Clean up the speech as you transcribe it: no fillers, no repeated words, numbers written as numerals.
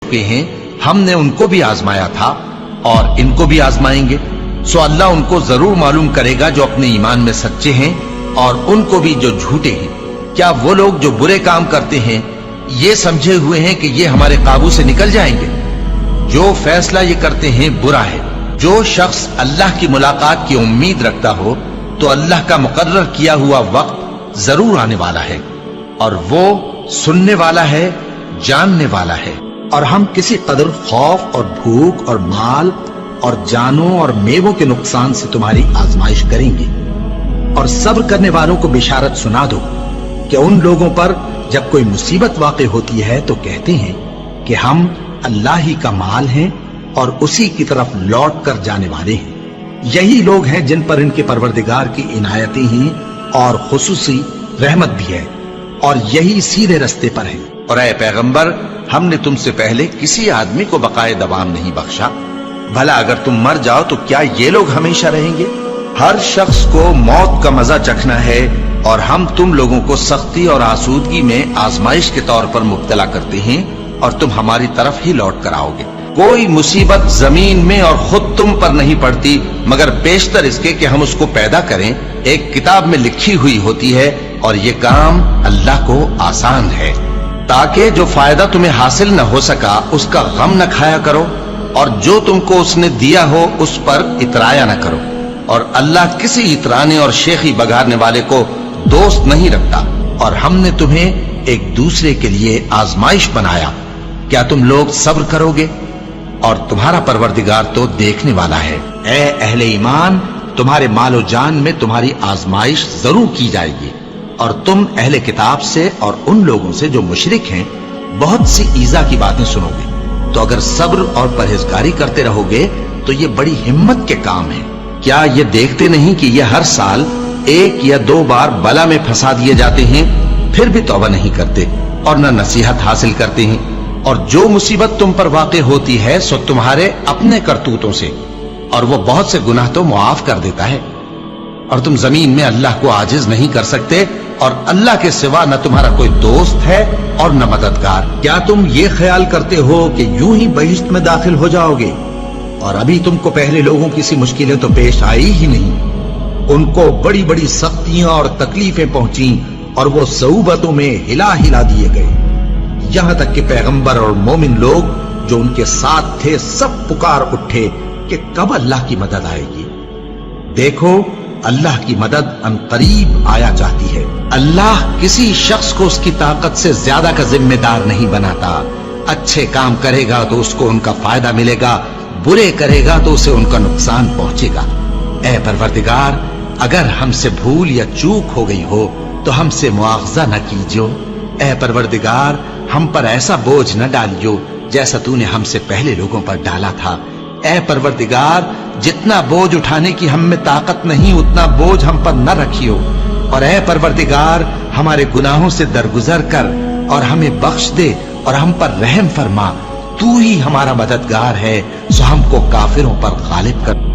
चुके हैं हमने उनको भी आजमाया था और इनको भी आजमाएंगे। सो अल्लाह उनको जरूर मालूम करेगा जो अपने ईमान में सच्चे हैं और उनको भी जो झूठे हैं। क्या वो लोग जो बुरे काम करते हैं ये समझे हुए हैं कि ये हमारे काबू से निकल जाएंगे? जो फैसला ये करते हैं बुरा है। जो शख्स अल्लाह की मुलाकात की उम्मीद रखता हो तो अल्लाह का मुकर्रर किया हुआ वक्त जरूर आने वाला है और वो सुनने वाला है, जानने वाला है। और हम किसी कदर खौफ और भूख और माल और जानों और मेवों के नुकसान से तुम्हारी आजमाइश करेंगे। और सब्र करने वालों को बिशारत सुना दो कि उन लोगों पर जब कोई मुसीबत वाक़ई होती है तो कहते हैं कि हम अल्लाह ही का माल हैं और उसी की तरफ लौट कर जाने वाले हैं। यही लोग हैं जिन पर इनके परवरदिगार की इनायतें हैं और खुसूसी रहमत भी है और यही सीधे रास्ते पर हैं। और ऐ पैगंबर, हमने तुमसे पहले किसी आदमी को बकाए दवाम नहीं बख्शा। भला अगर तुम मर जाओ तो क्या ये लोग हमेशा रहेंगे? हर शख्स को मौत का मजा चखना है और हम तुम लोगों को सख्ती और आसूदगी में आजमाइश के तौर पर मुब्तला करते हैं और तुम हमारी तरफ ही लौट कर आओगे। कोई मुसीबत जमीन में और खुद तुम पर नहीं पड़ती मगर पेशतर इसके कि हम उसको पैदा करें एक किताब में लिखी हुई होती है और ये काम अल्लाह को आसान है, ताकि जो फायदा तुम्हें हासिल न हो सका उसका गम न खाया करो और जो तुमको उसने दिया हो उस पर इतराया न करो। और अल्लाह किसी इतराने और शेखी बघारने वाले को दोस्त नहीं रखता। और हमने तुम्हें एक दूसरे के लिए आजमाइश बनाया, क्या तुम लोग सब्र करोगे? और तुम्हारा परवरदिगार तो देखने वाला है। ऐ अहले ईमान, तुम्हारे मालो जान में तुम्हारी आजमाइश जरूर की जाएगी और तुम अहले किताब से और उन लोगों से जो मुशरिक हैं बहुत सी ईजा की बातें सुनोगे। तो अगर सब्र और परहेजगारी करते रहोगे तो ये बड़ी हिम्मत के काम है। क्या ये देखते नहीं कि ये हर साल 1 या 2 बार बला में फंसा दिए जाते हैं, फिर भी तौबा नहीं करते और न नसीहत हासिल करते हैं। और जो मुसीबत तुम पर वाक़ई होती है सो तुम्हारे अपने करतूतों से, और वो बहुत से गुनाह तो मुआफ कर देता है। और तुम जमीन में अल्लाह को आजिज नहीं कर सकते और अल्लाह के सिवा न तुम्हारा कोई दोस्त है और न मददगार। क्या तुम ये ख्याल करते हो कि यूं ही बहिश्त में दाखिल हो जाओगे और अभी तुमको पहले लोगों की सी मुश्किलें तो पेश आई ही नहीं। उनको बड़ी बड़ी सख्तियां और तकलीफें पहुंची और वो सऊबतों में हिला हिला दिए गए, यहां तक कि पैगंबर और मोमिन लोग जो उनके साथ थे सब पुकार उठे कि कब अल्लाह की मदद आएगी। देखो, अल्लाह की मदद अनकरीब आया चाहती है। अल्लाह किसी शख्स को उसकी ताकत से ज्यादा का जिम्मेदार नहीं बनाता। अच्छे काम करेगा तो उसको उनका फायदा मिलेगा, बुरे करेगा तो उसे उनका नुकसान पहुंचेगा। ऐ परवरदिगार, अगर हमसे भूल या चूक हो गई हो तो हमसे मुआवजा न कीजियो। ऐ परवरदिगार, हम पर ऐसा बोझ न डालियो जैसा तूने हमसे पहले लोगों पर डाला था। ऐ परवरदिगार, जितना बोझ उठाने की हम में ताकत नहीं उतना बोझ हम पर न रखियो। और ऐ परवरदिगार, हमारे गुनाहों से दरगुजर कर और हमें बख्श दे और हम पर रहम फरमा। तू ही हमारा मददगार है, सो हमको काफिरों पर गालिब कर।